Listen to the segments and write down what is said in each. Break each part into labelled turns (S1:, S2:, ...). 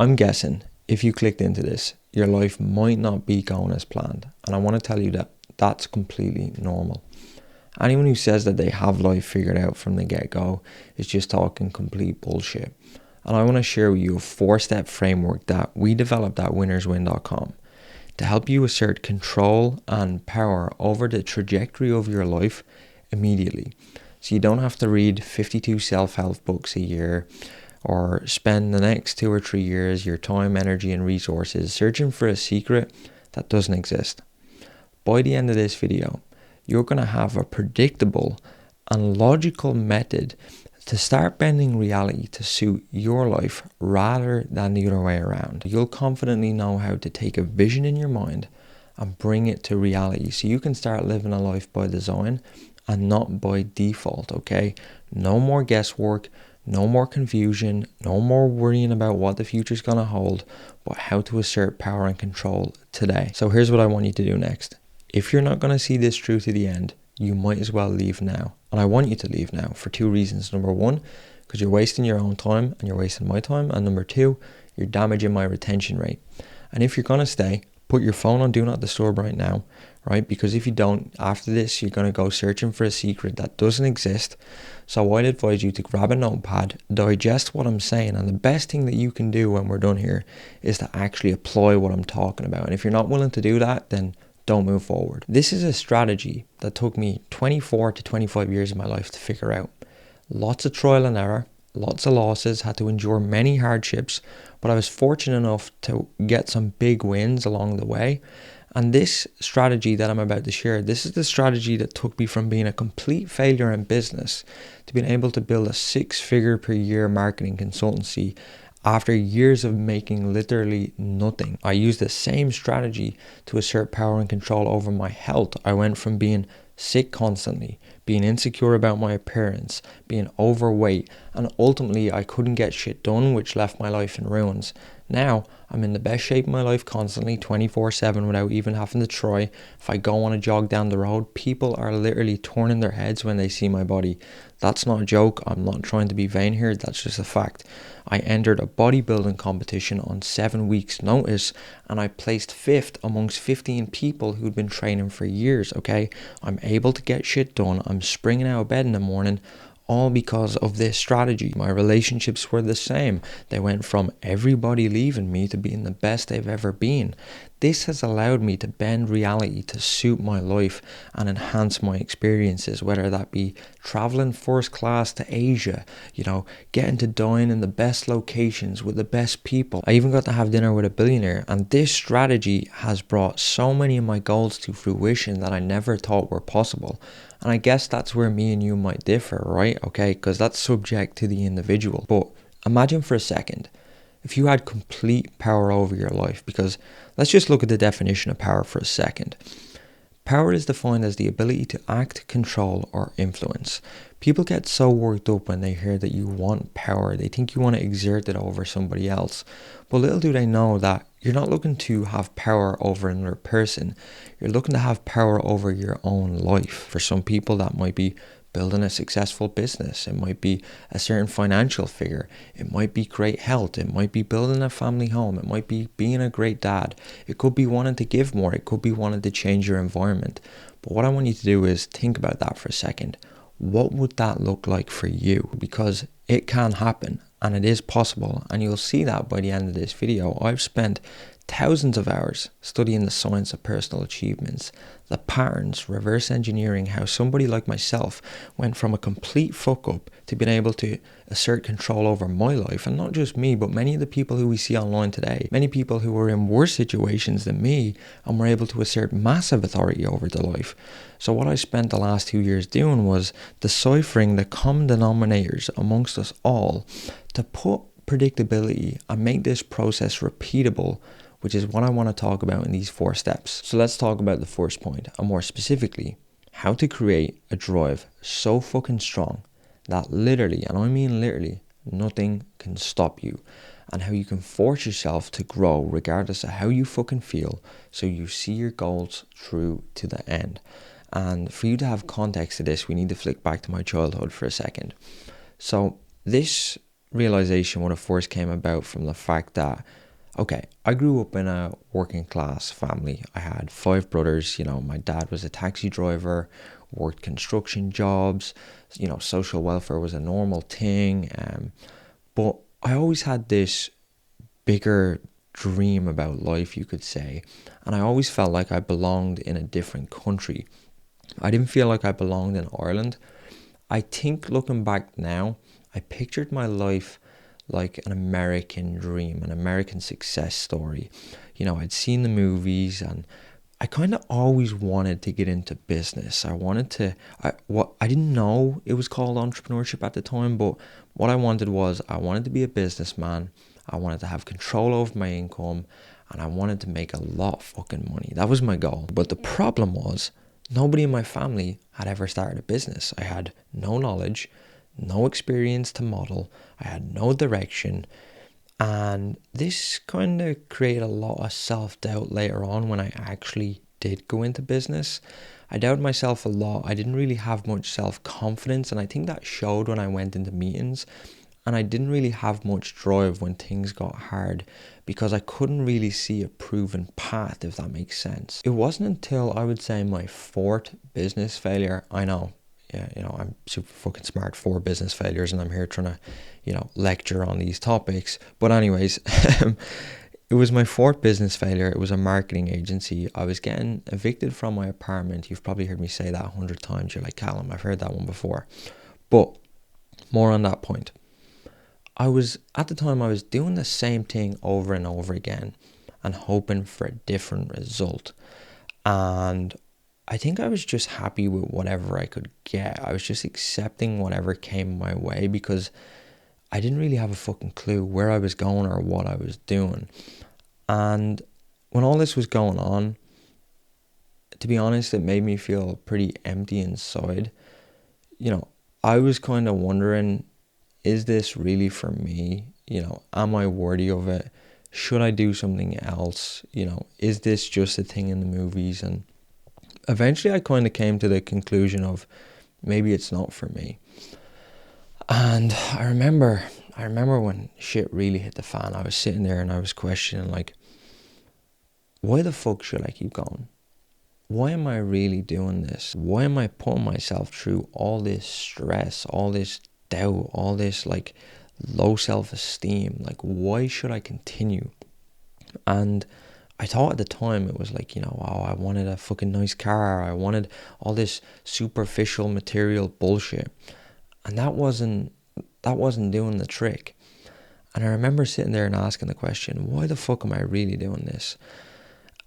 S1: I'm guessing if you clicked into this, your life might not be going as planned. And I want to tell you that that's completely normal. Anyone who says that they have life figured out from the get-go is just talking complete bullshit. And I want to share with you a 4-step framework that we developed at winnerswin.com to help you assert control and power over the trajectory of your life immediately. So you don't have to read 52 self-help books a year or spend the next 2 or 3 years, your time, energy and resources searching for a secret that doesn't exist. By the end of this video, you're going to have a predictable and logical method to start bending reality to suit your life rather than the other way around. You'll confidently know how to take a vision in your mind and bring it to reality so you can start living a life by design and not by default, okay? No more guesswork, no more confusion, no more worrying about what the future's going to hold, but how to assert power and control today. So here's what I want you to do next. If you're not going to see this through to the end, you might as well leave now. And I want you to leave now for 2 reasons. Number 1, because you're wasting your own time and you're wasting my time. And number 2, you're damaging my retention rate. And if you're going to stay, put your phone on Do Not Disturb right now, right? Because if you don't, after this, you're going to go searching for a secret that doesn't exist. So I'd advise you to grab a notepad, digest what I'm saying. And the best thing that you can do when we're done here is to actually apply what I'm talking about. And if you're not willing to do that, then don't move forward. This is a strategy that took me 24 to 25 years of my life to figure out. Lots of trial and error, lots of losses, had to endure many hardships, but I was fortunate enough to get some big wins along the way. And this strategy that I'm about to share, this is the strategy that took me from being a complete failure in business to being able to build a 6-figure per year marketing consultancy after years of making literally nothing. I used the same strategy to assert power and control over my health. I went from being sick constantly, being insecure about my appearance, being overweight, and ultimately I couldn't get shit done, which left my life in ruins. Now, I'm in the best shape of my life constantly, 24/7, without even having to try. If I go on a jog down the road, people are literally turning their heads when they see my body. That's not a joke. I'm not trying to be vain here. That's just a fact. I entered a bodybuilding competition on 7 weeks' notice, and I placed 5th amongst 15 people who'd been training for years, okay? I'm able to get shit done. I'm springing out of bed in the morning, all because of this strategy. My relationships were the same. They went from everybody leaving me to being the best they've ever been. This has allowed me to bend reality to suit my life and enhance my experiences, whether that be traveling first class to Asia, getting to dine in the best locations with the best people. I even got to have dinner with a billionaire, and this strategy has brought so many of my goals to fruition that I never thought were possible. And I guess that's where me and you might differ, right? Okay, because that's subject to the individual. But imagine for a second, if you had complete power over your life, because let's just look at the definition of power for a second. Power is defined as the ability to act, control, or influence. People get so worked up when they hear that you want power. They think you want to exert it over somebody else. But little do they know that you're not looking to have power over another person. You're looking to have power over your own life. For some people, that might be building a successful business. It might be a certain financial figure. It might be great health. It might be building a family home. It might be being a great dad. It could be wanting to give more. It could be wanting to change your environment. But what I want you to do is think about that for a second. What would that look like for you? Because it can happen and it is possible. And you'll see that by the end of this video. I've spent thousands of hours studying the science of personal achievements, the patterns, reverse engineering how somebody like myself went from a complete fuck up to being able to assert control over my life. And not just me, but many of the people who we see online today, many people who were in worse situations than me and were able to assert massive authority over their life. So what I spent the last 2 years doing was deciphering the common denominators amongst us all to put predictability and make this process repeatable, which is what I want to talk about in these 4 steps. So let's talk about the first point, and more specifically, how to create a drive so fucking strong that literally, and I mean literally, nothing can stop you, and how you can force yourself to grow regardless of how you fucking feel, so you see your goals through to the end. And for you to have context to this, we need to flick back to my childhood for a second. So this realization would have first came about from the fact that, okay, I grew up in a working class family. I had 5 brothers. My dad was a taxi driver, worked construction jobs. Social welfare was a normal thing. But I always had this bigger dream about life, you could say. And I always felt like I belonged in a different country. I didn't feel like I belonged in Ireland. I think looking back now, I pictured my life like an American dream, an American success story. I'd seen the movies, and I kind of always wanted to get into business. I didn't know it was called entrepreneurship at the time, but what I wanted was, I wanted to be a businessman. I wanted to have control over my income, and I wanted to make a lot of fucking money. That was my goal. But the problem was, nobody in my family had ever started a business. I had no knowledge, no experience to model. I had no direction. And this kind of created a lot of self-doubt later on when I actually did go into business. I doubted myself a lot. I didn't really have much self-confidence, and I think that showed when I went into meetings. And I didn't really have much drive when things got hard, because I couldn't really see a proven path, if that makes sense. It wasn't until, I would say, my 4th business failure. I know, yeah, I'm super fucking smart, 4 business failures, and I'm here trying to, lecture on these topics. But anyways, it was my 4th business failure. It was a marketing agency. I was getting evicted from my apartment. You've probably heard me say that 100 times. You're like, Callum, I've heard that one before. But more on that point. At the time, I was doing the same thing over and over again and hoping for a different result. And I think I was just happy with whatever I could get. I was just accepting whatever came my way, because I didn't really have a fucking clue where I was going or what I was doing. And when all this was going on, to be honest, it made me feel pretty empty inside. I was kind of wondering, is this really for me? Am I worthy of it? Should I do something else? Is this just a thing in the movies? And eventually I kind of came to the conclusion of, maybe it's not for me. And I remember when shit really hit the fan. I was sitting there and I was questioning, like, why the fuck should I keep going? Why am I really doing this? Why am I putting myself through all this stress, all this doubt, all this like low self-esteem? Like, why should I continue? And I thought at the time, it was like, I wanted a fucking nice car. I wanted all this superficial material bullshit. And that wasn't doing the trick. And I remember sitting there and asking the question, why the fuck am I really doing this?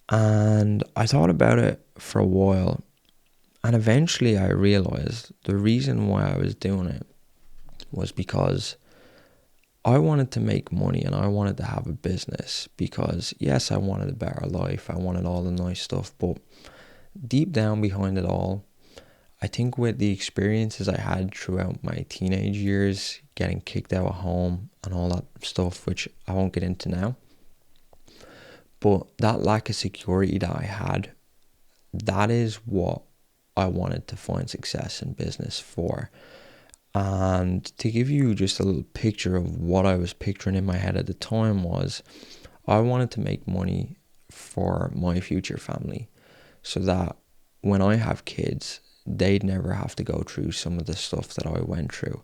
S1: And I thought about it for a while. And eventually I realized the reason why I was doing it was because I wanted to make money and I wanted to have a business. Because yes, I wanted a better life. I wanted all the nice stuff. But deep down behind it all, I think with the experiences I had throughout my teenage years, getting kicked out of home and all that stuff, which I won't get into now, but that lack of security that I had, that is what I wanted to find success in business for. And to give you just a little picture of what I was picturing in my head at the time was, I wanted to make money for my future family, so that when I have kids, they'd never have to go through some of the stuff that I went through.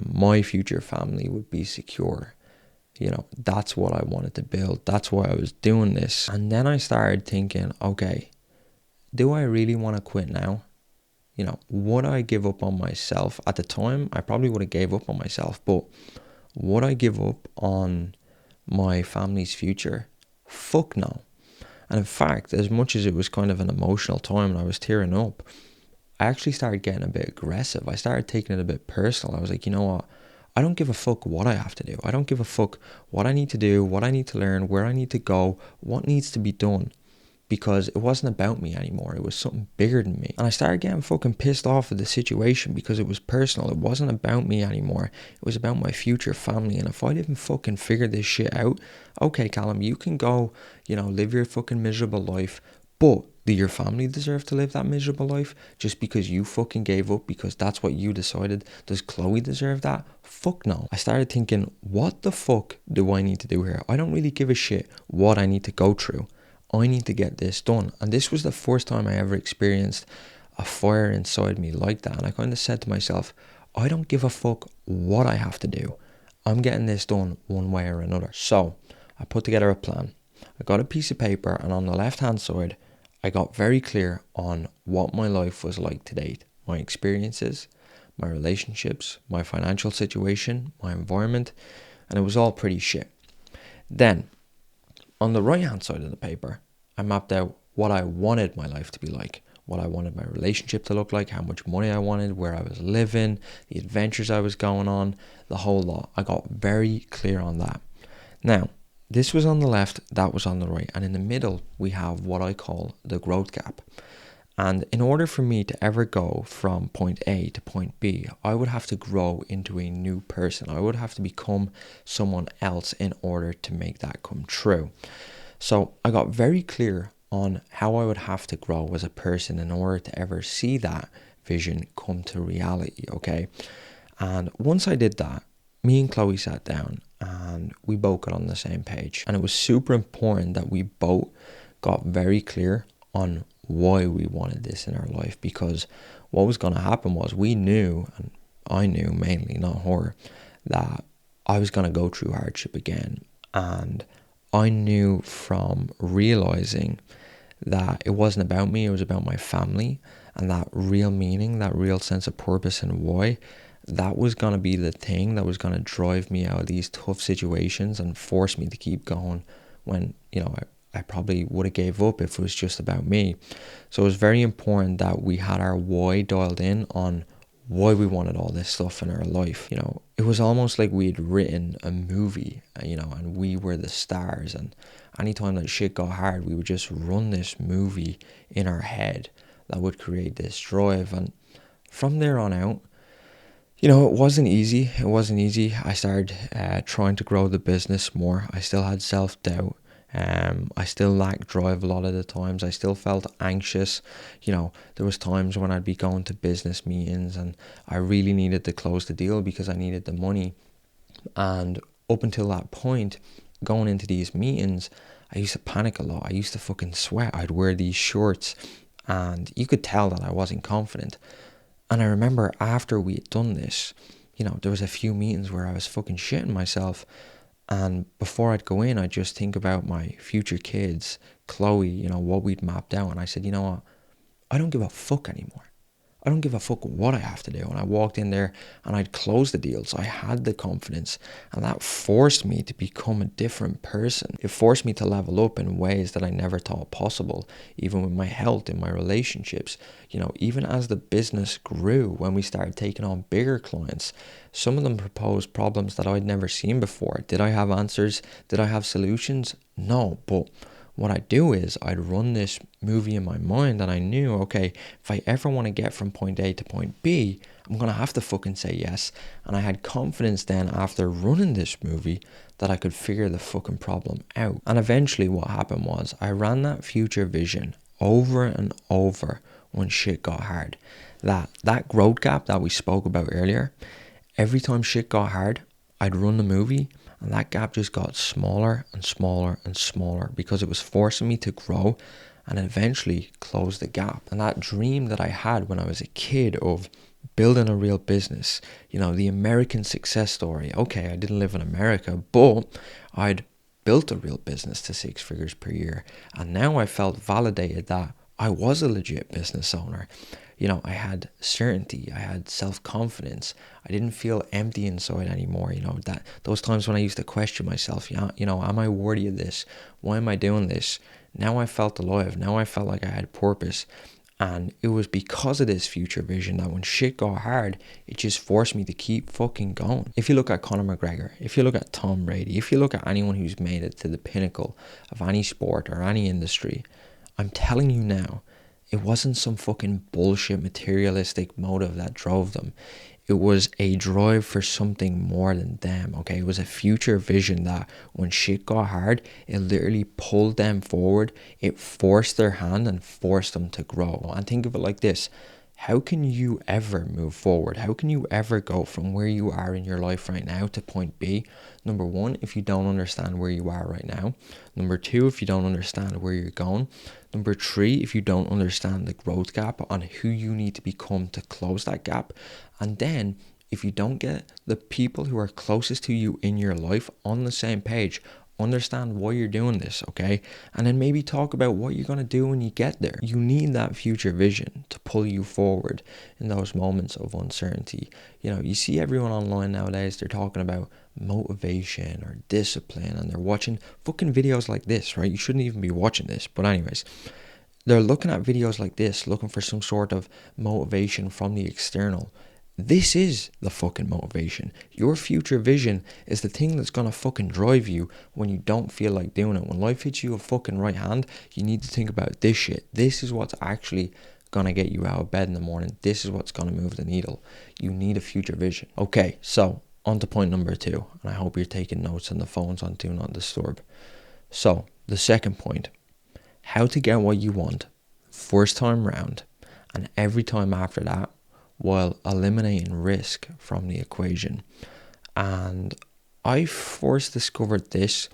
S1: My future family would be secure. That's what I wanted to build. That's why I was doing this. And then I started thinking, okay, do I really want to quit now? Would I give up on myself? At the time, I probably would have gave up on myself, but would I give up on my family's future? Fuck no. And in fact, as much as it was kind of an emotional time and I was tearing up, I actually started getting a bit aggressive. I started taking it a bit personal. I was like, you know what? I don't give a fuck what I have to do. I don't give a fuck what I need to do, what I need to learn, where I need to go, what needs to be done. Because it wasn't about me anymore. It was something bigger than me. And I started getting fucking pissed off at the situation because it was personal. It wasn't about me anymore. It was about my future family. And if I didn't fucking figure this shit out, okay, Callum, you can go, live your fucking miserable life. But Do your family deserve to live that miserable life just because you fucking gave up because that's what you decided? Does Chloe deserve that? Fuck no. I started thinking, what the fuck do I need to do here? I don't really give a shit what I need to go through. I need to get this done. And this was the first time I ever experienced a fire inside me like that. And I kind of said to myself, I don't give a fuck what I have to do. I'm getting this done one way or another. So I put together a plan. I got a piece of paper, and on the left hand side, I got very clear on what my life was like to date, my experiences, my relationships, my financial situation, my environment, and it was all pretty shit. Then, on the right hand side of the paper, I mapped out what I wanted my life to be like, what I wanted my relationship to look like, how much money I wanted, where I was living, the adventures I was going on, the whole lot. I got very clear on that. Now, this was on the left, that was on the right, and in the middle we have what I call the growth gap. And in order for me to ever go from point A to point B, I would have to grow into a new person. I would have to become someone else in order to make that come true. So I got very clear on how I would have to grow as a person in order to ever see that vision come to reality, okay? And once I did that, me and Chloe sat down and we both got on the same page. And it was super important that we both got very clear on why we wanted this in our life, because what was going to happen was we knew, and I knew mainly, not her, that I was going to go through hardship again. And I knew from realizing that it wasn't about me, it was about my family, and that real meaning, that real sense of purpose and why, that was going to be the thing that was going to drive me out of these tough situations and force me to keep going when, I probably would have gave up if it was just about me. So it was very important that we had our why dialed in on why we wanted all this stuff in our life. It was almost like we'd written a movie, and we were the stars, and anytime that shit got hard, we would just run this movie in our head that would create this drive. And from there on out, it wasn't easy. I started trying to grow the business more. I still had self-doubt. I still lacked drive a lot of the times. I still felt anxious. There was times when I'd be going to business meetings and I really needed to close the deal because I needed the money. And up until that point, going into these meetings, I used to panic a lot. I used to fucking sweat. I'd wear these shorts and you could tell that I wasn't confident. And I remember after we had done this, there was a few meetings where I was fucking shitting myself. And before I'd go in, I'd just think about my future kids, Chloe, what we'd mapped out. And I said, you know what? I don't give a fuck anymore. I don't give a fuck what I have to do. And I walked in there and I'd close the deal. So I had the confidence, and that forced me to become a different person. It forced me to level up in ways that I never thought possible, even with my health, in my relationships. Even as the business grew, when we started taking on bigger clients, some of them proposed problems that I'd never seen before. Did I have answers? Did I have solutions? No, but what I do is I'd run this movie in my mind, and I knew, okay, if I ever want to get from point A to point B, I'm going to have to fucking say yes. And I had confidence then after running this movie that I could figure the fucking problem out. And eventually what happened was I ran that future vision over and over when shit got hard. That growth gap that we spoke about earlier, every time shit got hard, I'd run the movie, and that gap just got smaller and smaller and smaller because it was forcing me to grow and eventually close the gap. And that dream that I had when I was a kid of building a real business, the American success story. Okay, I didn't live in America, but I'd built a real business to 6 figures per year. And now I felt validated that I was a legit business owner. I had certainty, I had self-confidence. I didn't feel empty inside anymore. That those times when I used to question myself, am I worthy of this? Why am I doing this? Now I felt alive. Now I felt like I had purpose. And it was because of this future vision that when shit got hard, it just forced me to keep fucking going. If you look at Conor McGregor, if you look at Tom Brady, if you look at anyone who's made it to the pinnacle of any sport or any industry, I'm telling you now, it wasn't some fucking bullshit materialistic motive that drove them. It was a drive for something more than them, okay? It was a future vision that when shit got hard, it literally pulled them forward. It forced their hand and forced them to grow. And think of it like this. How can you ever move forward? How can you ever go from where you are in your life right now to point B? Number one, if you don't understand where you are right now. Number two, if you don't understand where you're going. Number three, if you don't understand the growth gap on who you need to become to close that gap. And then if you don't get the people who are closest to you in your life on the same page, understand why you're doing this, okay? And then maybe talk about what you're going to do when you get there. You need that future vision to pull you forward in those moments of uncertainty. You know, you see everyone online nowadays, they're talking about motivation or discipline, and they're watching fucking videos like this, right? You shouldn't even be watching this, but anyways, they're looking at videos like this, looking for some sort of motivation from the external. This is the fucking motivation. Your future vision is the thing that's gonna fucking drive you when you don't feel like doing it. When life hits you a fucking right hand, you need to think about this shit. This is what's actually gonna get you out of bed in the morning. This is what's gonna move the needle. You need a future vision. Okay, so on to point number 2, and I hope you're taking notes on the phones on Do Not Disturb. So, the second point, how to get what you want first time round and every time after that, while eliminating risk from the equation. And I first discovered this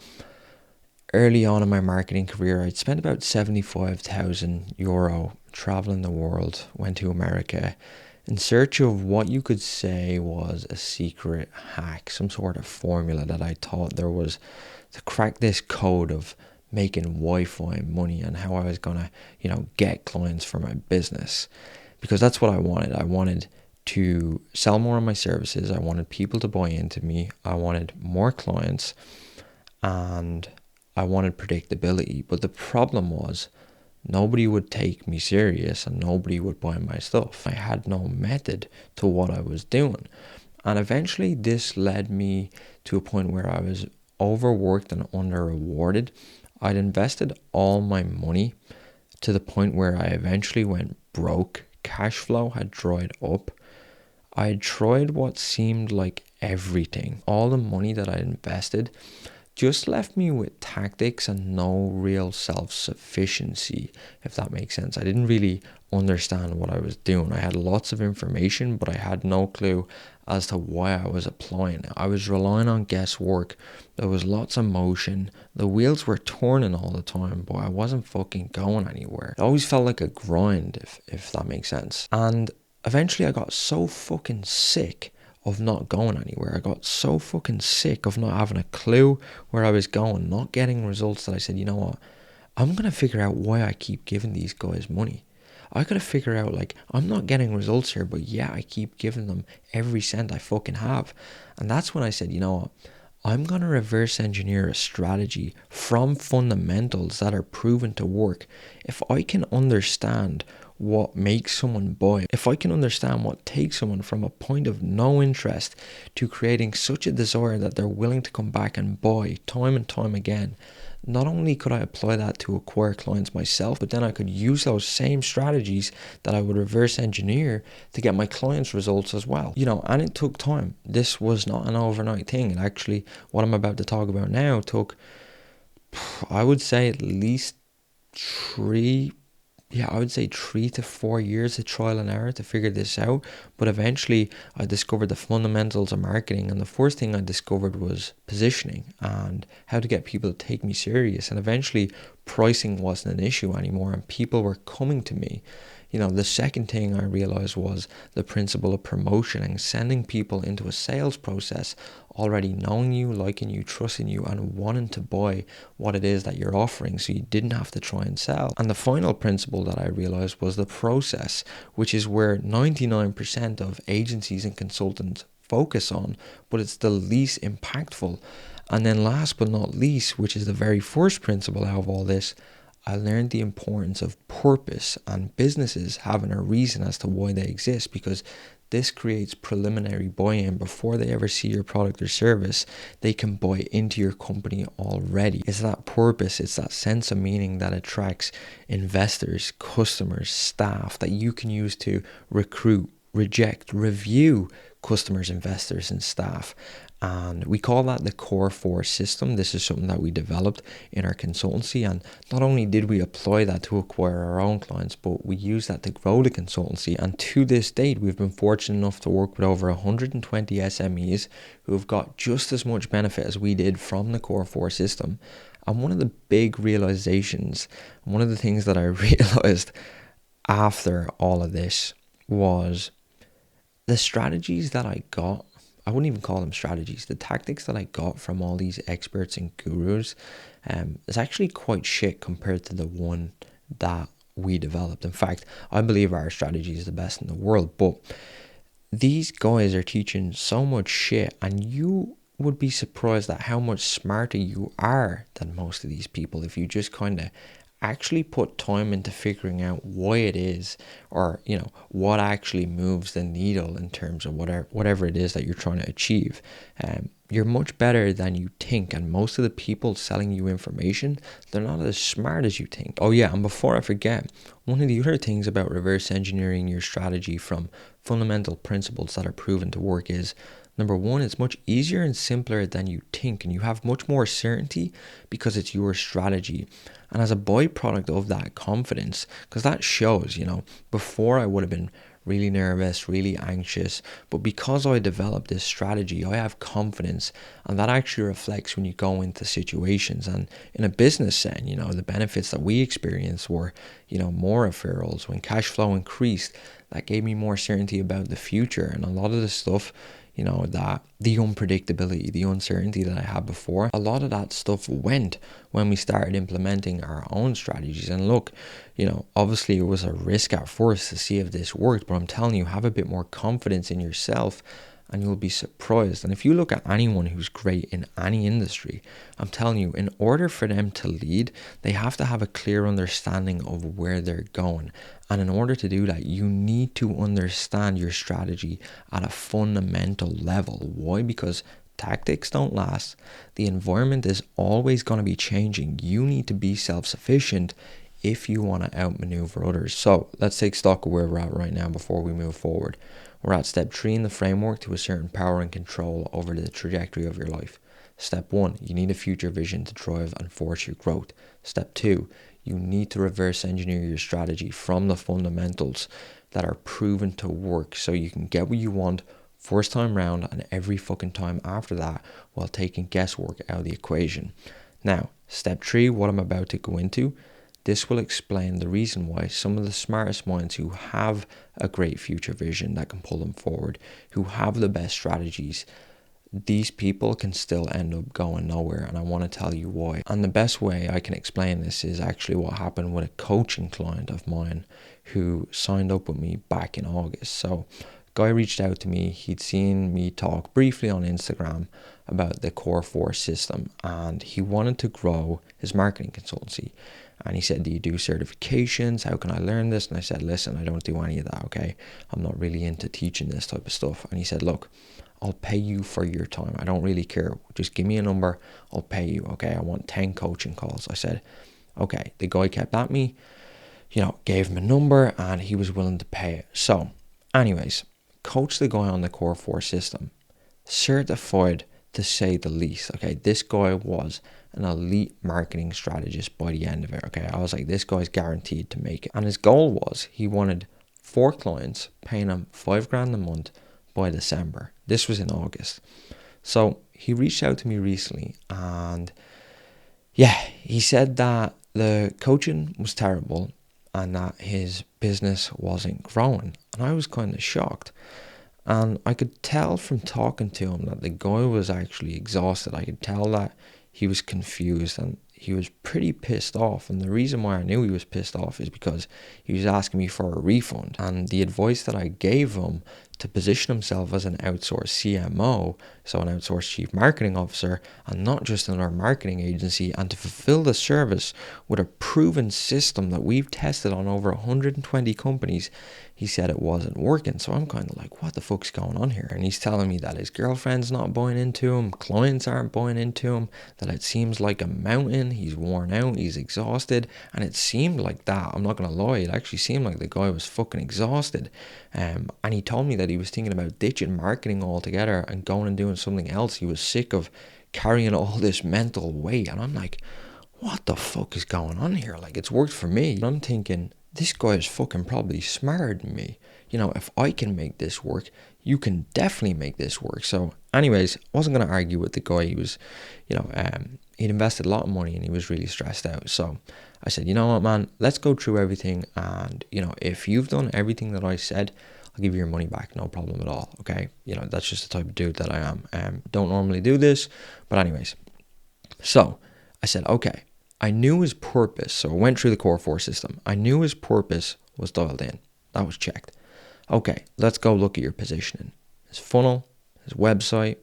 S1: early on in my marketing career. I'd spent about €75,000 traveling the world, went to America in search of what you could say was a secret hack, some sort of formula that I thought there was to crack this code of making Wi-Fi money and how I was going to, get clients for my business. Because that's what I wanted. I wanted to sell more of my services. I wanted people to buy into me. I wanted more clients and I wanted predictability. But the problem was nobody would take me serious and nobody would buy my stuff. I had no method to what I was doing. And eventually this led me to a point where I was overworked and under rewarded. I'd invested all my money to the point where I eventually went broke. Cash flow had dried up. I had tried what seemed like everything. All the money that I invested just left me with tactics and no real self-sufficiency, if that makes sense. I didn't really understand what I was doing. I had lots of information, but I had no clue as to why I was applying it. I was relying on guesswork. There was lots of motion. The wheels were turning all the time, but I wasn't fucking going anywhere. It always felt like a grind, if that makes sense. And eventually I got so fucking sick of not going anywhere. I got so fucking sick of not having a clue where I was going, not getting results, that I said, you know what? I'm going to figure out why I keep giving these guys money. I got to figure out, I'm not getting results here, but yeah, I keep giving them every cent I fucking have. And that's when I said, you know what? I'm going to reverse engineer a strategy from fundamentals that are proven to work. If I can understand what makes someone buy, if I can understand what takes someone from a point of no interest to creating such a desire that they're willing to come back and buy time and time again, not only could I apply that to acquire clients myself, but then I could use those same strategies that I would reverse engineer to get my clients results as well. And it took time. This was not an overnight thing. And actually, what I'm about to talk about now took, I would say, at least 3 to 4 years of trial and error to figure this out. But eventually I discovered the fundamentals of marketing, and the first thing I discovered was positioning and how to get people to take me serious. And eventually pricing wasn't an issue anymore and people were coming to me. The second thing I realized was the principle of promotion and sending people into a sales process already knowing you, liking you, trusting you, and wanting to buy what it is that you're offering, so you didn't have to try and sell. And the final principle that I realized was the process, which is where 99% of agencies and consultants focus on, but it's the least impactful. And then last but not least, which is the very first principle out of all this, I learned the importance of purpose and businesses having a reason as to why they exist, because this creates preliminary buy-in before they ever see your product or service. They can buy into your company already. It's that purpose, it's that sense of meaning that attracts investors, customers, staff that you can use to recruit, reject, review customers, investors, and staff. And we call that the core 4 system. This is something that we developed in our consultancy. And not only did we apply that to acquire our own clients, but we use that to grow the consultancy. And to this date, we've been fortunate enough to work with over 120 SMEs who have got just as much benefit as we did from the core 4 system. And one of the big realizations, one of the things that I realized after all of this was the strategies that I got. I wouldn't even call them strategies. The tactics that I got from all these experts and gurus is actually quite shit compared to the one that we developed. In fact, I believe our strategy is the best in the world. But these guys are teaching so much shit, and you would be surprised at how much smarter you are than most of these people if you just kind of actually put time into figuring out why it is, or what actually moves the needle in terms of whatever it is that you're trying to achieve. You're much better than you think, and most of the people selling you information, they're not as smart as you think. Oh yeah, and before I forget, one of the other things about reverse engineering your strategy from fundamental principles that are proven to work is, number one, it's much easier and simpler than you think, and you have much more certainty because it's your strategy. And as a byproduct of that confidence, because that shows, before I would have been really nervous, really anxious, but because I developed this strategy, I have confidence, and that actually reflects when you go into situations. And in a business setting, the benefits that we experienced were, more referrals. When cash flow increased, that gave me more certainty about the future, and a lot of the stuff, that the unpredictability, the uncertainty that I had before, a lot of that stuff went when we started implementing our own strategies. And look, obviously it was a risk at first to see if this worked, but I'm telling you, have a bit more confidence in yourself and you'll be surprised. And if you look at anyone who's great in any industry, I'm telling you, in order for them to lead, they have to have a clear understanding of where they're going. And in order to do that, you need to understand your strategy at a fundamental level. Why? Because tactics don't last. The environment is always going to be changing. You need to be self-sufficient if you want to outmaneuver others. So let's take stock of where we're at right now before we move forward. We're at step 3 in the framework to assert power and control over the trajectory of your life. Step 1, you need a future vision to drive and force your growth. Step 2, you need to reverse engineer your strategy from the fundamentals that are proven to work so you can get what you want first time round and every fucking time after that while taking guesswork out of the equation. Now, step 3, what I'm about to go into, this will explain the reason why some of the smartest minds who have a great future vision that can pull them forward, who have the best strategies, these people can still end up going nowhere, and I want to tell you why. And the best way I can explain this is actually what happened with a coaching client of mine who signed up with me back in August. So guy reached out to me. He'd seen me talk briefly on Instagram about the core 4 system, and he wanted to grow his marketing consultancy. And he said, do you do certifications? How can I learn this? And I said, listen, I don't do any of that, okay? I'm not really into teaching this type of stuff. And he said, look, I'll pay you for your time. I don't really care. Just give me a number. I'll pay you, okay? I want 10 coaching calls. I said, okay. The guy kept at me, gave him a number, and he was willing to pay it. So, anyways, coach the guy on the core 4 system. Certified, to say the least, okay? This guy was an elite marketing strategist by the end of it, okay? I was like, this guy's guaranteed to make it. And his goal was he wanted 4 clients paying him $5,000 a month by December. This was in August. So he reached out to me recently, and he said that the coaching was terrible and that his business wasn't growing. And I was kind of shocked. And I could tell from talking to him that the guy was actually exhausted. I could tell that he was confused and he was pretty pissed off. And the reason why I knew he was pissed off is because he was asking me for a refund. And the advice that I gave him to position himself as an outsourced CMO, so an outsourced chief marketing officer, and not just another marketing agency, and to fulfill the service with a proven system that we've tested on over 120 companies, he said it wasn't working. So I'm kind of like, what the fuck's going on here? And he's telling me that his girlfriend's not buying into him, clients aren't buying into him, that it seems like a mountain, again. He's worn out, he's exhausted, and it seemed like that. I'm not gonna lie, it actually seemed like the guy was fucking exhausted. And he told me that he was thinking about ditching marketing altogether and going and doing something else. He was sick of carrying all this mental weight. And I'm like, what the fuck is going on here? Like, it's worked for me. And I'm thinking, this guy is fucking probably smarter than me. If I can make this work, you can definitely make this work. So anyways, I wasn't going to argue with the guy. He was, he'd invested a lot of money and he was really stressed out. So I said, you know what, man, let's go through everything. And, if you've done everything that I said, I'll give you your money back. No problem at all. Okay. That's just the type of dude that I am. Don't normally do this. But anyways, so I said, okay, I knew his purpose. So I went through the core 4 system. I knew his purpose was dialed in. That was checked. Okay, let's go look at your positioning. His funnel, his website,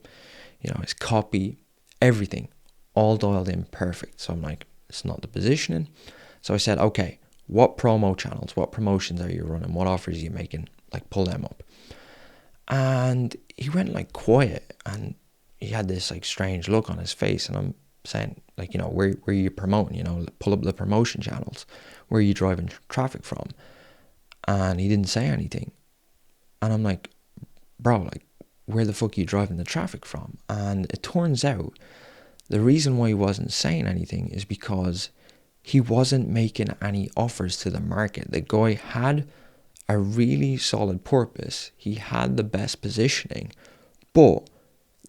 S1: his copy, everything, all dialed in perfect. So I'm like, it's not the positioning. So I said, okay, what promo channels, what promotions are you running? What offers are you making? Like, pull them up. And he went like quiet and he had this like strange look on his face. And I'm saying, like, where are you promoting? Pull up the promotion channels. Where are you driving traffic from? And he didn't say anything. And I'm like, bro, like, where the fuck are you driving the traffic from? And it turns out the reason why he wasn't saying anything is because he wasn't making any offers to the market. The guy had a really solid purpose. He had the best positioning, but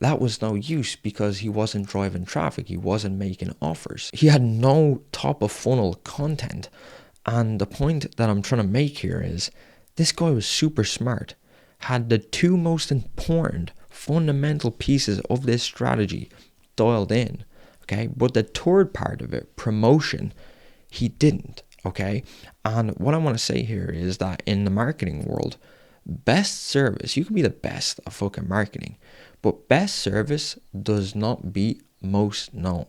S1: that was no use because he wasn't driving traffic. He wasn't making offers. He had no top of funnel content. And the point that I'm trying to make here is this guy was super smart, had the 2 most important fundamental pieces of this strategy dialed in, okay? But the third part of it, promotion, he didn't, okay? And what I want to say here is that in the marketing world, best service, you can be the best at fucking marketing, but best service does not beat most known.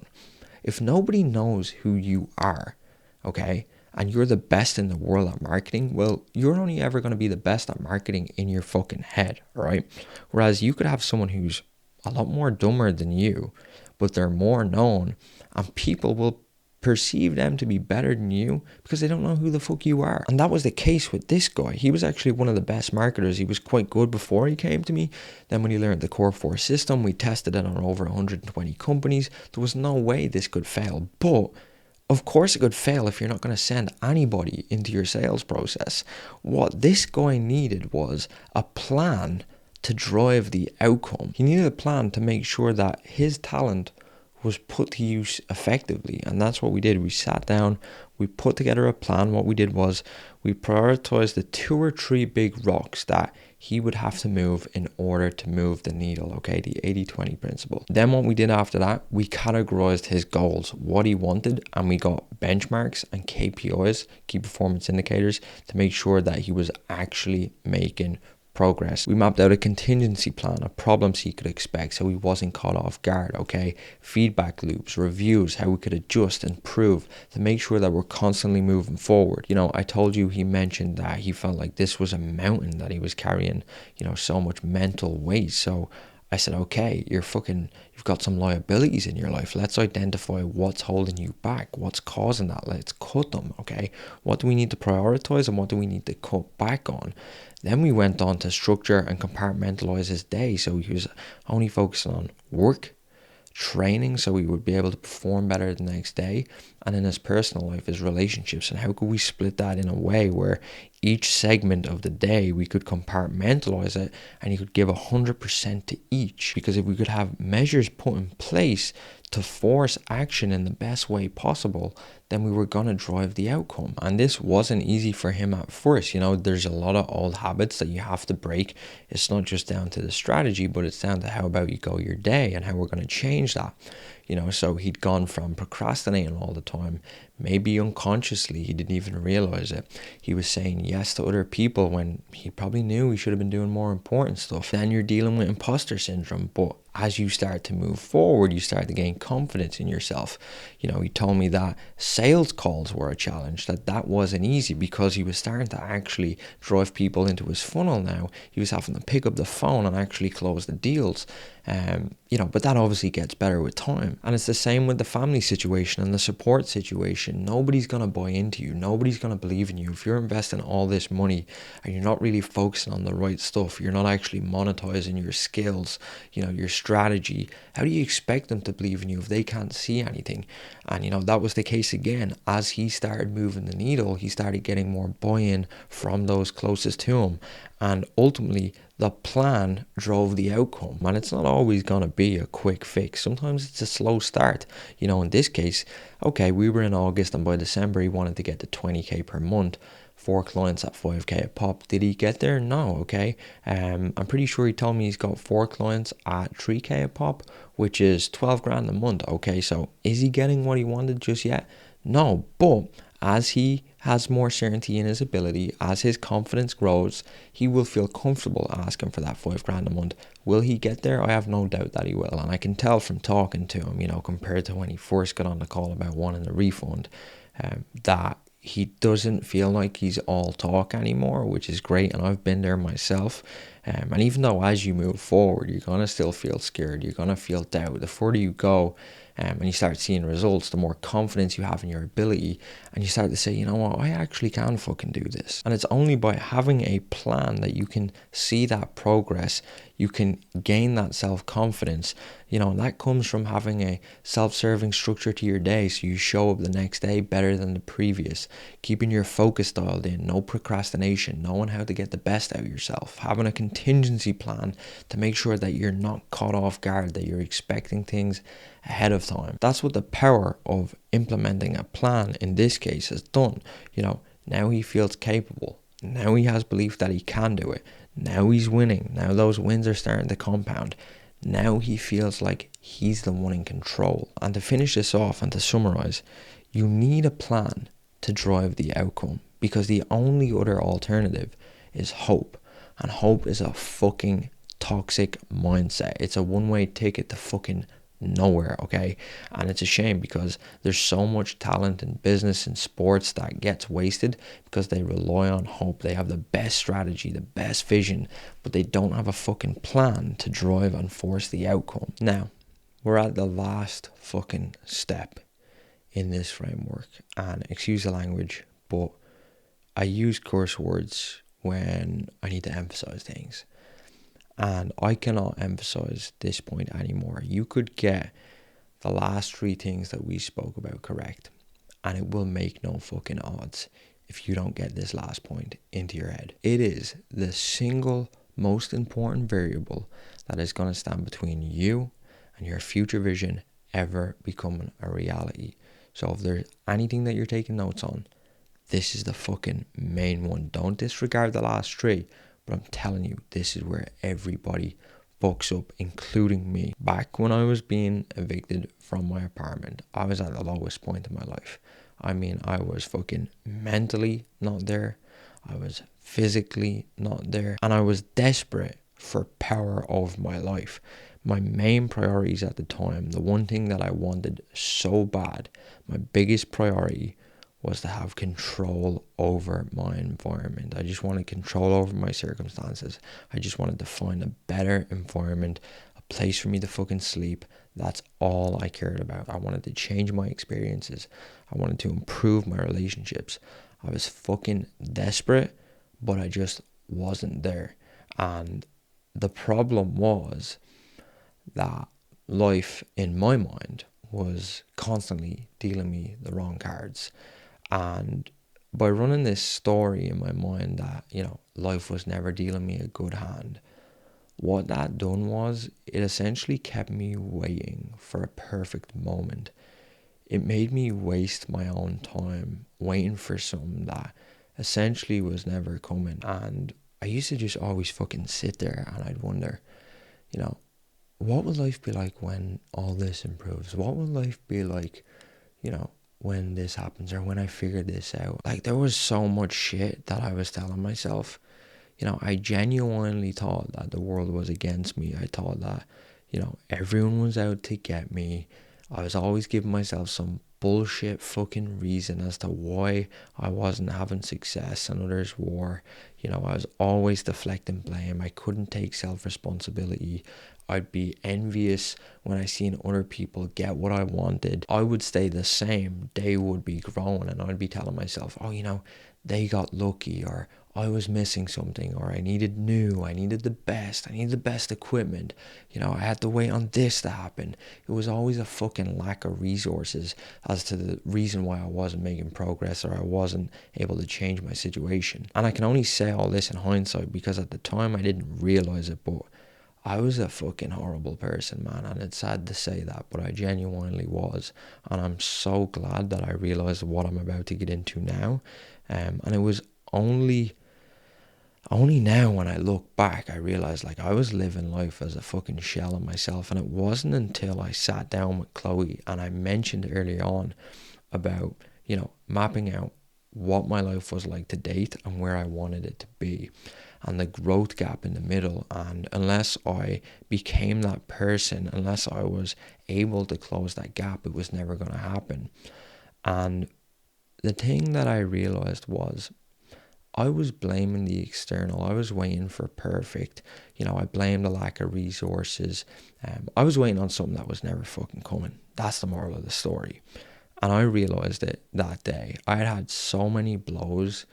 S1: If nobody knows who you are, okay, and you're the best in the world at marketing, well, you're only ever going to be the best at marketing in your fucking head, right? Whereas you could have someone who's a lot more dumber than you, but they're more known, and people will perceive them to be better than you because they don't know who the fuck you are. And that was the case with this guy. He was actually one of the best marketers. He was quite good before he came to me. Then when he learned the core 4 system, we tested it on over 120 companies. There was no way this could fail, but of course it could fail if you're not going to send anybody into your sales process. What this guy needed was a plan to drive the outcome. He needed a plan to make sure that his talent was put to use effectively. And that's what we did. We sat down, we put together a plan. What we did was we prioritized the 2 or 3 big rocks that he would have to move in order to move the needle, okay, the 80-20 principle. Then what we did after that, we categorized his goals, what he wanted, and we got benchmarks and KPIs, key performance indicators, to make sure that he was actually making progress. We mapped out a contingency plan of problems he could expect so he wasn't caught off guard, okay? Feedback loops, reviews, how we could adjust and improve to make sure that we're constantly moving forward. I told you he mentioned that he felt like this was a mountain that he was carrying, so much mental weight. So I said, okay, you've got some liabilities in your life. Let's identify what's holding you back, what's causing that. Let's cut them, okay? What do we need to prioritize and what do we need to cut back on? Then we went on to structure and compartmentalize his day. So he was only focusing on work, training, so he would be able to perform better the next day, and in his personal life, his relationships, and how could we split that in a way where each segment of the day we could compartmentalize it and he could give 100% to each. Because if we could have measures put in place to force action in the best way possible, then we were going to drive the outcome. And this wasn't easy for him at first. There's a lot of old habits that you have to break. It's not just down to the strategy, but it's down to how about you go your day and how we're going to change that. So he'd gone from procrastinating all the time, maybe unconsciously, he didn't even realize it. He was saying yes to other people when he probably knew he should have been doing more important stuff. Then you're dealing with imposter syndrome, but as you start to move forward, you start to gain confidence in yourself. He told me that sales calls were a challenge, that wasn't easy because he was starting to actually drive people into his funnel now. He was having to pick up the phone and actually close the deals. But that obviously gets better with time. And it's the same with the family situation and the support situation. Nobody's going to buy into you. Nobody's going to believe in you. If you're investing all this money and you're not really focusing on the right stuff, you're not actually monetizing your skills, your strategy, how do you expect them to believe in you if they can't see anything? And, that was the case again. As he started moving the needle, he started getting more buy-in from those closest to him. And ultimately, the plan drove the outcome. And it's not always going to be a quick fix. Sometimes it's a slow start. In this case, okay, we were in August and by December he wanted to get to 20k per month. 4 clients at 5k a pop. Did he get there? No, okay. I'm pretty sure he told me he's got 4 clients at 3k a pop, which is 12 grand a month. Okay, so is he getting what he wanted just yet? No, but as he has more certainty in his ability, as his confidence grows, he will feel comfortable asking for that 5 grand a month. Will he get there? I have no doubt that he will. And I can tell from talking to him, compared to when he first got on the call about wanting a refund, that he doesn't feel like he's all talk anymore, which is great. And I've been there myself. And even though as you move forward, you're going to still feel scared, you're going to feel doubt. The further you go, and you start seeing results, the more confidence you have in your ability, and you start to say, you know what, I actually can fucking do this. And it's only by having a plan that you can see that progress, you can gain that self-confidence, and that comes from having a self-serving structure to your day, so you show up the next day better than the previous, keeping your focus dialed in, no procrastination, knowing how to get the best out of yourself, having a contingency plan to make sure that you're not caught off guard, that you're expecting things ahead of time. That's what the power of implementing a plan in this case has done. Now he feels capable. Now he has belief that he can do it. Now he's winning. Now those wins are starting to compound. Now he feels like he's the one in control. And to finish this off and to summarize, you need a plan to drive the outcome, because the only other alternative is hope. And hope is a fucking toxic mindset. It's a one-way ticket to fucking nowhere, okay? And it's a shame, because there's so much talent in business and sports that gets wasted because they rely on hope. They have the best strategy, the best vision, but they don't have a fucking plan to drive and force the outcome. Now, we're at the last fucking step in this framework, and excuse the language, but I use curse words when I need to emphasize things. And I cannot emphasize this point anymore. You could get the last 3 things that we spoke about correct, and it will make no fucking odds if you don't get this last point into your head. It is the single most important variable that is going to stand between you and your future vision ever becoming a reality. So if there's anything that you're taking notes on, this is the fucking main one. Don't disregard the last 3. But I'm telling you, this is where everybody fucks up, including me. Back when I was being evicted from my apartment, I was at the lowest point in my life. I mean, I was fucking mentally not there. I was physically not there. And I was desperate for power over my life. My main priorities at the time, the one thing that I wanted so bad, my biggest priority was to have control over my environment. I just wanted control over my circumstances. I just wanted to find a better environment, a place for me to fucking sleep. That's all I cared about. I wanted to change my experiences. I wanted to improve my relationships. I was fucking desperate, but I just wasn't there. And the problem was that life, in my mind, was constantly dealing me the wrong cards. And by running this story in my mind that, life was never dealing me a good hand, what that done was, it essentially kept me waiting for a perfect moment. It made me waste my own time waiting for something that essentially was never coming. And I used to just always fucking sit there and I'd wonder, what would life be like when all this improves? What would life be like, when this happens, or when I figure this out? Like, there was so much shit that I was telling myself. I genuinely thought that the world was against me. I thought that, everyone was out to get me. I was always giving myself some bullshit fucking reason as to why I wasn't having success and others were. You know, I was always deflecting blame. I couldn't take self-responsibility. I'd be envious when I seen other people get what I wanted. I would stay the same. They would be growing, and I'd be telling myself, oh, you know, they got lucky, or I was missing something, or I needed new, I needed the best, I needed the best equipment. You know, I had to wait on this to happen. It was always a fucking lack of resources as to the reason why I wasn't making progress, or I wasn't able to change my situation. And I can only say all this in hindsight because at the time I didn't realize it, but I was a fucking horrible person, man, and it's sad to say that, but I genuinely was. And I'm so glad that I realized what I'm about to get into now. And it was only now when I look back, I realized like I was living life as a fucking shell of myself. And it wasn't until I sat down with Chloe and I mentioned earlier on about, you know, mapping out what my life was like to date and where I wanted it to be, and the growth gap in the middle. And unless I became that person, unless I was able to close that gap, it was never going to happen. And the thing that I realized was I was blaming the external. I was waiting for perfect. You know, I blamed the lack of resources. I was waiting on something that was never fucking coming. That's the moral of the story. And I realized it that day. I'd had so many blows.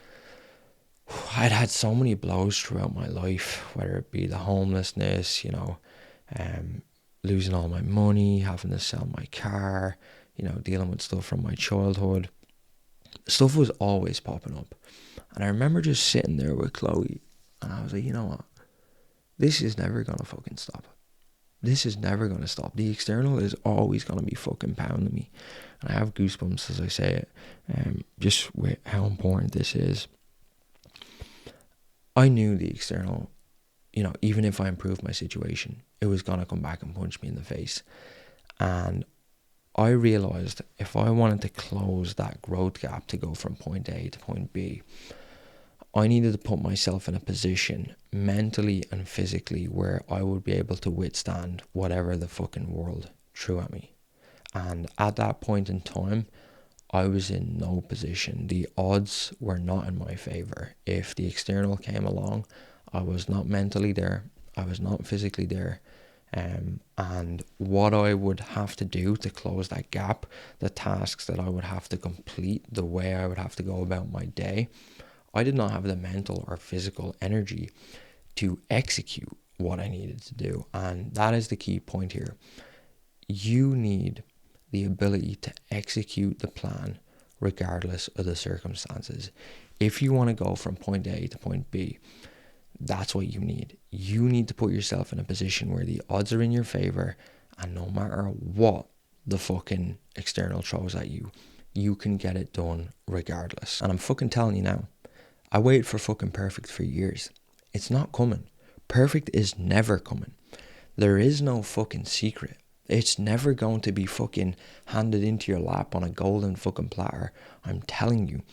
S1: I'd had so many blows throughout my life, whether it be the homelessness, you know, losing all my money, having to sell my car, you know, dealing with stuff from my childhood. Stuff was always popping up. And I remember just sitting there with Chloe, and I was like, you know what? This is never going to fucking stop. This is never going to stop. The external is always going to be fucking pounding me. And I have goosebumps as I say it, just with how important this is. I knew the external, you know, even if I improved my situation, it was going to come back and punch me in the face. And I realized if I wanted to close that growth gap to go from point A to point B, I needed to put myself in a position mentally and physically where I would be able to withstand whatever the fucking world threw at me. And at that point in time, I was in no position. The odds were not in my favor. If the external came along, I was not mentally there. I was not physically there. And what I would have to do to close that gap, the tasks that I would have to complete, the way I would have to go about my day, I did not have the mental or physical energy to execute what I needed to do. And that is the key point here. You need the ability to execute the plan regardless of the circumstances. If you want to go from point A to point B, that's what you need. You need to put yourself in a position where the odds are in your favor, and no matter what the fucking external throws at you, you can get it done regardless. And I'm fucking telling you now, I waited for fucking perfect for years. It's not coming. Perfect is never coming. There is no fucking secret. It's never going to be fucking handed into your lap on a golden fucking platter. I'm telling you,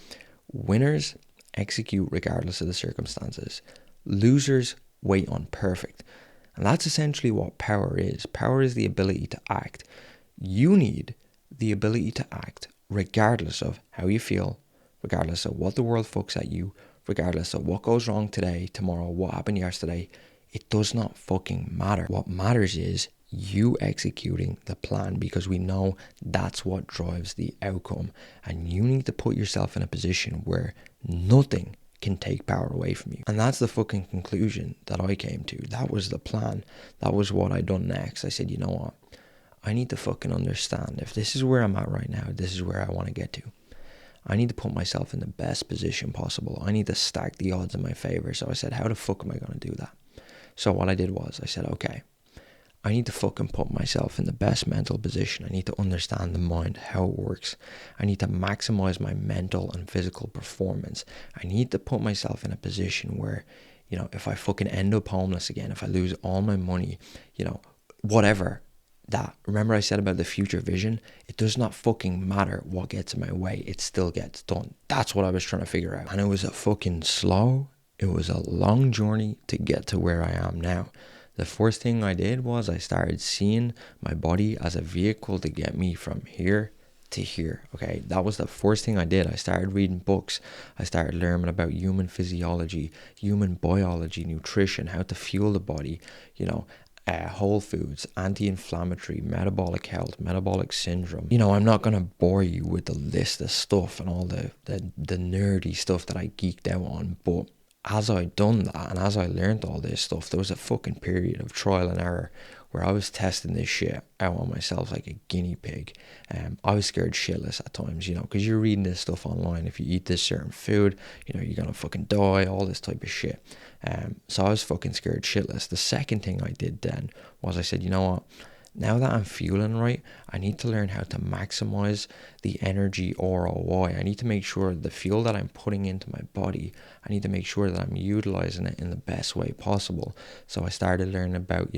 S1: winners execute regardless of the circumstances. Losers wait on perfect. And that's essentially what power is. Power is the ability to act. You need the ability to act regardless of how you feel, regardless of what the world fucks at you, regardless of what goes wrong today, tomorrow, what happened yesterday. It does not fucking matter. What matters is you executing the plan, because we know that's what drives the outcome. And you need to put yourself in a position where nothing can take power away from you. And that's the fucking conclusion that I came to. That was the plan. That was what I done next. I said, you know what? I need to fucking understand if this is where I'm at right now, this is where I want to get to. I need to put myself in the best position possible. I need to stack the odds in my favor. So I said, how the fuck am I going to do that? So what I did was I said, okay, I need to fucking put myself in the best mental position. I need to understand the mind, how it works. I need to maximize my mental and physical performance. I need to put myself in a position where, you know, if I fucking end up homeless again, if I lose all my money, you know, whatever, that, remember I said about the future vision? It does not fucking matter what gets in my way. It still gets done. That's what I was trying to figure out. And it was a fucking slow, it was a long journey to get to where I am now. The first thing I did was I started seeing my body as a vehicle to get me from here to hear. Okay, that was the first thing I did. I started reading books. I started learning about human physiology, human biology, nutrition, how to fuel the body, whole foods, anti-inflammatory, metabolic health, metabolic syndrome. I'm not going to bore you with the list of stuff and all the nerdy stuff that I geeked out on, but as I done that and as I learned all this stuff, there was a fucking period of trial and error where I was testing this shit out on myself like a guinea pig. I was scared shitless at times, because you're reading this stuff online. If you eat this certain food, you're gonna fucking die, all this type of shit. So I was fucking scared shitless. The second thing I did then was I said, you know what? Now that I'm fueling right, I need to learn how to maximize the energy ROI. I need to make sure the fuel that I'm putting into my body, I need to make sure that I'm utilizing it in the best way possible. So I started learning about,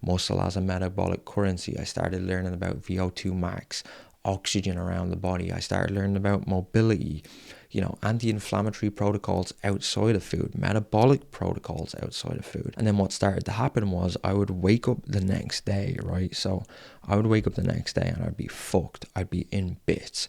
S1: muscle as a metabolic currency. I started learning about VO2 max, oxygen around the body. I started learning about mobility, anti-inflammatory protocols outside of food, metabolic protocols outside of food. And then what started to happen was I would wake up the next day, right? So I would wake up the next day and I'd be fucked. I'd be in bits.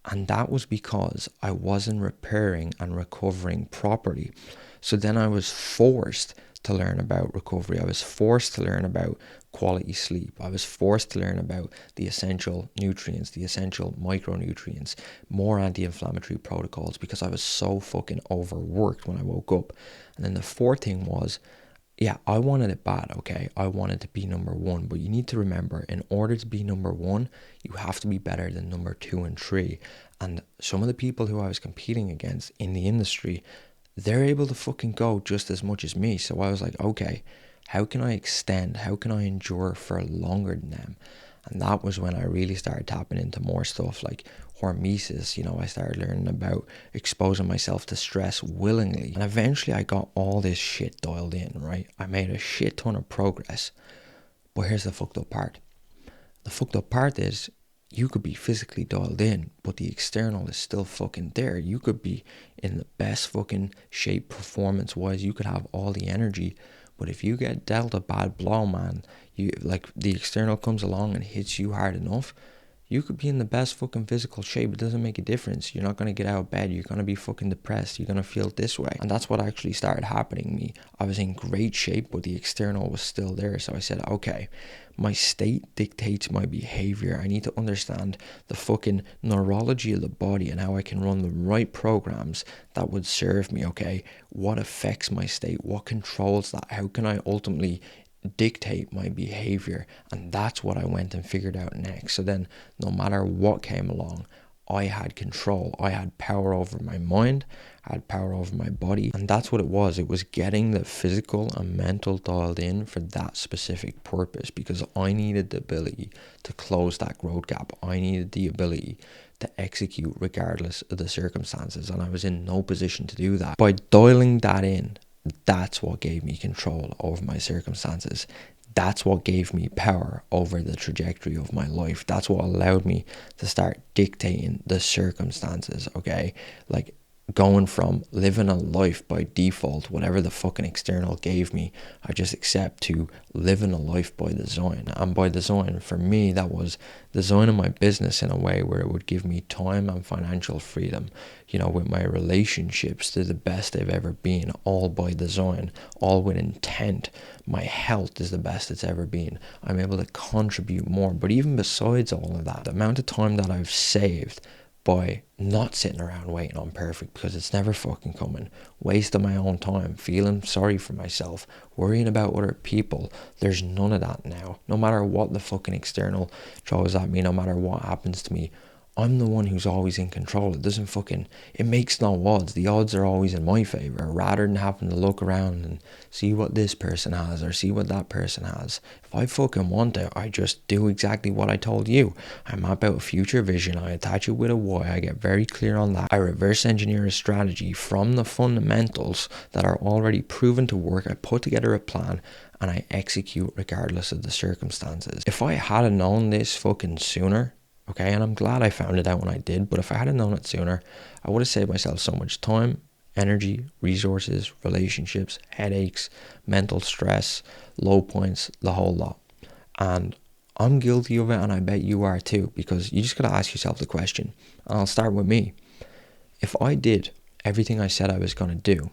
S1: And that was because I wasn't repairing and recovering properly. So then I was forced to learn about recovery. I was forced to learn about quality sleep. I was forced to learn about the essential nutrients, the essential micronutrients, more anti-inflammatory protocols, because I was so fucking overworked when I woke up. And then the fourth thing was, yeah, I wanted it bad, okay? I wanted to be number one, but you need to remember, in order to be number one, you have to be better than number 2 and 3. And some of the people who I was competing against in the industry, they're able to fucking go just as much as me. So I was like, okay, how can I extend? How can I endure for longer than them? And that was when I really started tapping into more stuff like hormesis. I started learning about exposing myself to stress willingly. And eventually I got all this shit dialed in, right? I made a shit ton of progress. But here's the fucked up part. The fucked up part is, you could be physically dialed in, but the external is still fucking there. You could be in the best fucking shape performance-wise. You could have all the energy, but if you get dealt a bad blow, man, the external comes along and hits you hard enough, you could be in the best fucking physical shape. It doesn't make a difference. You're not going to get out of bed. You're going to be fucking depressed. You're going to feel this way. And that's what actually started happening to me. I was in great shape, but the external was still there. So I said, okay, my state dictates my behavior. I need to understand the fucking neurology of the body and how I can run the right programs that would serve me, okay? What affects my state? What controls that? How can I ultimately dictate my behavior? And that's what I went and figured out next. So then no matter what came along, I had control. I had power over my mind. I had power over my body. And that's what it was. It was getting the physical and mental dialed in for that specific purpose, because I needed the ability to close that growth gap. I needed the ability to execute regardless of the circumstances. And I was in no position to do that. By dialing that in, that's what gave me control over my circumstances. That's what gave me power over the trajectory of my life. That's what allowed me to start dictating the circumstances, okay? Like, going from living a life by default, whatever the fucking external gave me, I just accept, to living a life by design. And by design, for me, that was designing my business in a way where it would give me time and financial freedom, with my relationships to the best they've ever been, all by design, all with intent. My health is the best it's ever been. I'm able to contribute more. But even besides all of that, the amount of time that I've saved by not sitting around waiting on perfect, because it's never fucking coming, wasting my own time, feeling sorry for myself, worrying about other people, there's none of that now. No matter what the fucking external throws at me, no matter what happens to me, I'm the one who's always in control. It makes no odds. The odds are always in my favor, rather than having to look around and see what this person has or see what that person has. If I fucking want it, I just do exactly what I told you. I map out a future vision. I attach it with a why. I get very clear on that. I reverse engineer a strategy from the fundamentals that are already proven to work. I put together a plan and I execute regardless of the circumstances. If I hadn't known this fucking sooner, okay, and I'm glad I found it out when I did, but if I hadn't known it sooner, I would have saved myself so much time, energy, resources, relationships, headaches, mental stress, low points, the whole lot. And I'm guilty of it, and I bet you are too, because you just gotta ask yourself the question. And I'll start with me. If I did everything I said I was gonna do,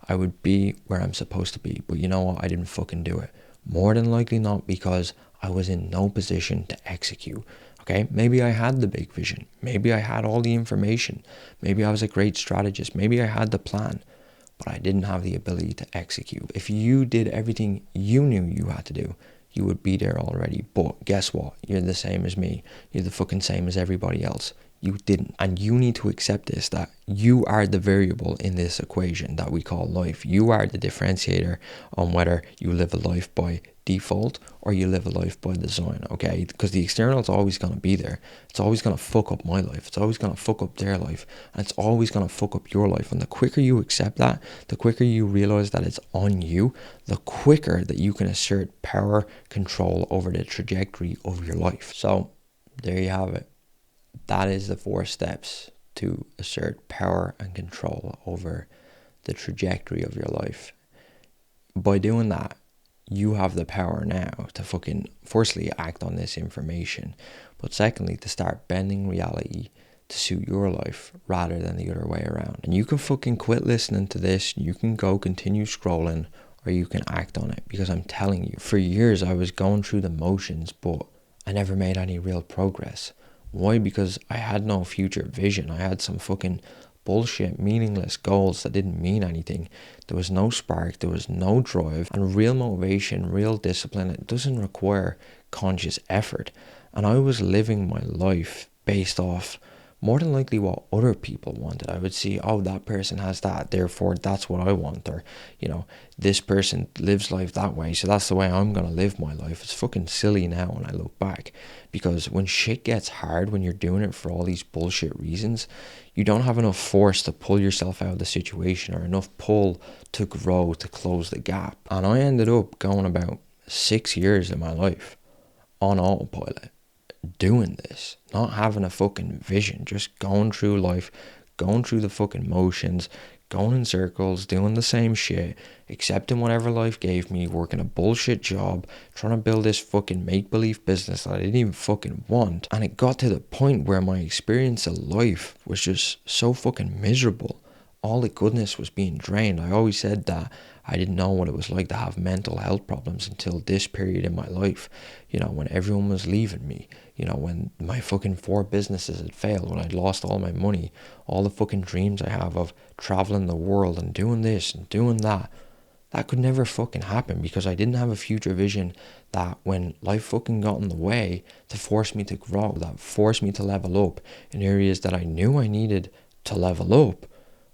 S1: I would be where I'm supposed to be. But you know what? I didn't fucking do it. More than likely not, because I was in no position to execute. Okay, maybe I had the big vision. Maybe I had all the information. Maybe I was a great strategist. Maybe I had the plan, but I didn't have the ability to execute. If you did everything you knew you had to do, you would be there already. But guess what? You're the same as me. You're the fucking same as everybody else. You didn't. And you need to accept this, that you are the variable in this equation that we call life. You are the differentiator on whether you live a life by default or you live a life by design, okay? Because the external is always going to be there. It's always going to fuck up my life. It's always going to fuck up their life. And it's always going to fuck up your life. And the quicker you accept that, the quicker you realize that it's on you, the quicker that you can assert power, control over the trajectory of your life. So there you have it. That is the 4 steps to assert power and control over the trajectory of your life. By doing that, you have the power now to fucking, firstly, act on this information, but secondly, to start bending reality to suit your life rather than the other way around. And you can fucking quit listening to this, you can go continue scrolling, or you can act on it. Because I'm telling you, for years I was going through the motions, but I never made any real progress. Why? Because I had no future vision. I had some fucking bullshit, meaningless goals that didn't mean anything. There was no spark, there was no drive, and real motivation, real discipline, it doesn't require conscious effort. And I was living my life based off more than likely what other people wanted. I would see, oh, that person has that, therefore that's what I want. Or, you know, this person lives life that way, so that's the way I'm going to live my life. It's fucking silly now when I look back. Because when shit gets hard, when you're doing it for all these bullshit reasons, you don't have enough force to pull yourself out of the situation, or enough pull to grow, to close the gap. And I ended up going about 6 years of my life on autopilot, doing this, not having a fucking vision, just going through life, going through the fucking motions, going in circles, doing the same shit, accepting whatever life gave me, working a bullshit job, trying to build this fucking make-believe business that I didn't even fucking want. And it got to the point where my experience of life was just so fucking miserable. All the goodness was being drained. I always said that I didn't know what it was like to have mental health problems until this period in my life. You know, when everyone was leaving me. You know, when my fucking 4 businesses had failed, when I'd lost all my money, all the fucking dreams I have of traveling the world and doing this and doing that. That could never fucking happen because I didn't have a future vision that when life fucking got in the way to force me to grow, that forced me to level up in areas that I knew I needed to level up.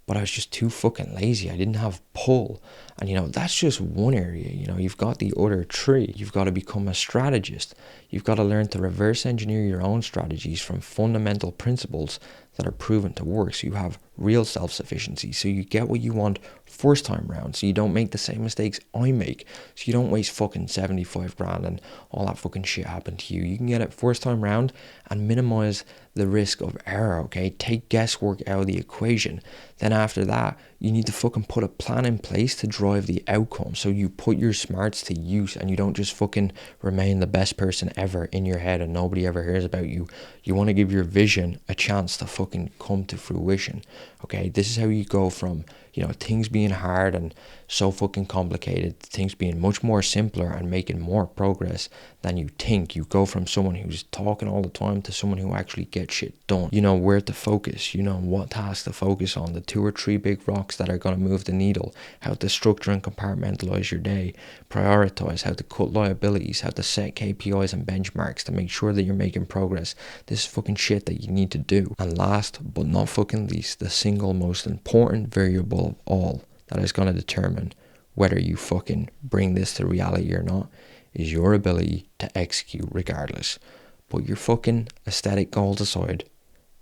S1: But I was just too fucking lazy. I didn't have pull. And, you know, that's just one area. You know, you've got the other 3. You've got to become a strategist. You've got to learn to reverse engineer your own strategies from fundamental principles that are proven to work. So you have real self-sufficiency. So you get what you want first time round. So you don't make the same mistakes I make. So you don't waste fucking 75 grand and all that fucking shit happened to you. You can get it first time round and minimize the risk of error, okay? Take guesswork out of the equation. Then after that, you need to fucking put a plan in place to drive the outcome. So you put your smarts to use and you don't just fucking remain the best person ever in your head and nobody ever hears about you. You want to give your vision a chance to fucking come to fruition, okay? This is how you go from, you know, things being hard and so fucking complicated, things being much more simpler and making more progress than you think. You go from someone who's talking all the time to someone who actually gets shit done. You know where to focus, you know what tasks to focus on, the 2 or 3 big rocks that are going to move the needle, how to structure and compartmentalize your day, prioritize, how to cut liabilities, how to set KPIs and benchmarks to make sure that you're making progress. This is fucking shit that you need to do. And last but not fucking least, the single most important variable of all that is going to determine whether you fucking bring this to reality or not is your ability to execute regardless. Put your fucking aesthetic goals aside,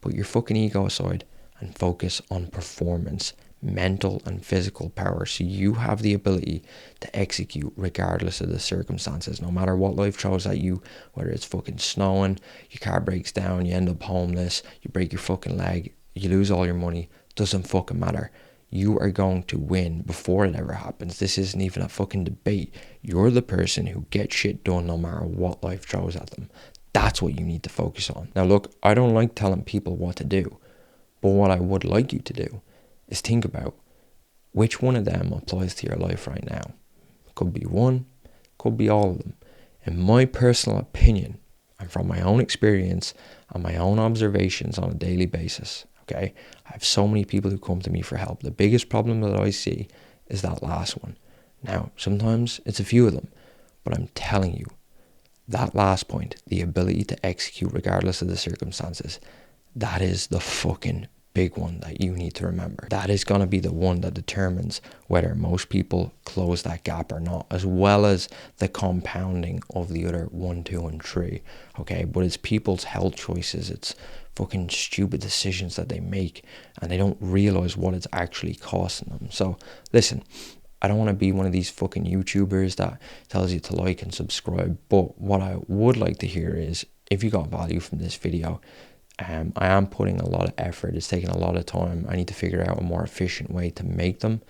S1: put your fucking ego aside, and focus on performance, mental and physical power, so you have the ability to execute regardless of the circumstances. No matter what life throws at you, whether it's fucking snowing, your car breaks down, you end up homeless, you break your fucking leg, you lose all your money, doesn't fucking matter. you are going to win before it ever happens. This isn't even a fucking debate. You're the person who gets shit done no matter what life throws at them. That's what you need to focus on. Now look, I don't like telling people what to do, but what I would like you to do is think about which one of them applies to your life right now. Could be one, could be all of them. In my personal opinion, and from my own experience and my own observations on a daily basis, okay, I have so many people who come to me for help. The biggest problem that I see is that last one. Now, sometimes it's a few of them, but I'm telling you, that last point, the ability to execute regardless of the circumstances, that is the fucking big one that you need to remember. That is going to be the one that determines whether most people close that gap or not, as well as the compounding of the other 1, 2, and 3. Okay, but it's people's health choices, it's fucking stupid decisions that they make, and they don't realize what it's actually costing them. So listen, I don't want to be one of these fucking YouTubers that tells you to like and subscribe, but what I would like to hear is, if you got value from this video, I am putting a lot of effort. It's taking a lot of time. I need to figure out a more efficient way to make them,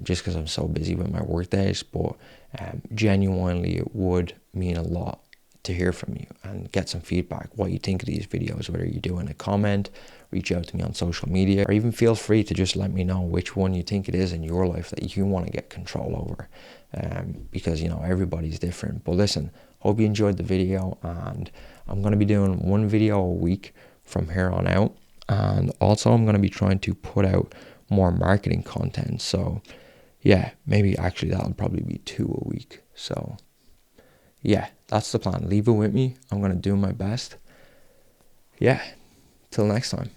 S1: just because I'm so busy with my work days. But genuinely, it would mean a lot to hear from you and get some feedback, what you think of these videos, whether you do in a comment, reach out to me on social media, or even feel free to just let me know which one you think it is in your life that you want to get control over, because, you know, everybody's different. But listen, hope you enjoyed the video, and I'm going to be doing one video a week from here on out, and also I'm going to be trying to put out more marketing content. So yeah, maybe actually that'll probably be 2 a week. So yeah, that's the plan. Leave it with me. I'm going to do my best. Yeah, till next time.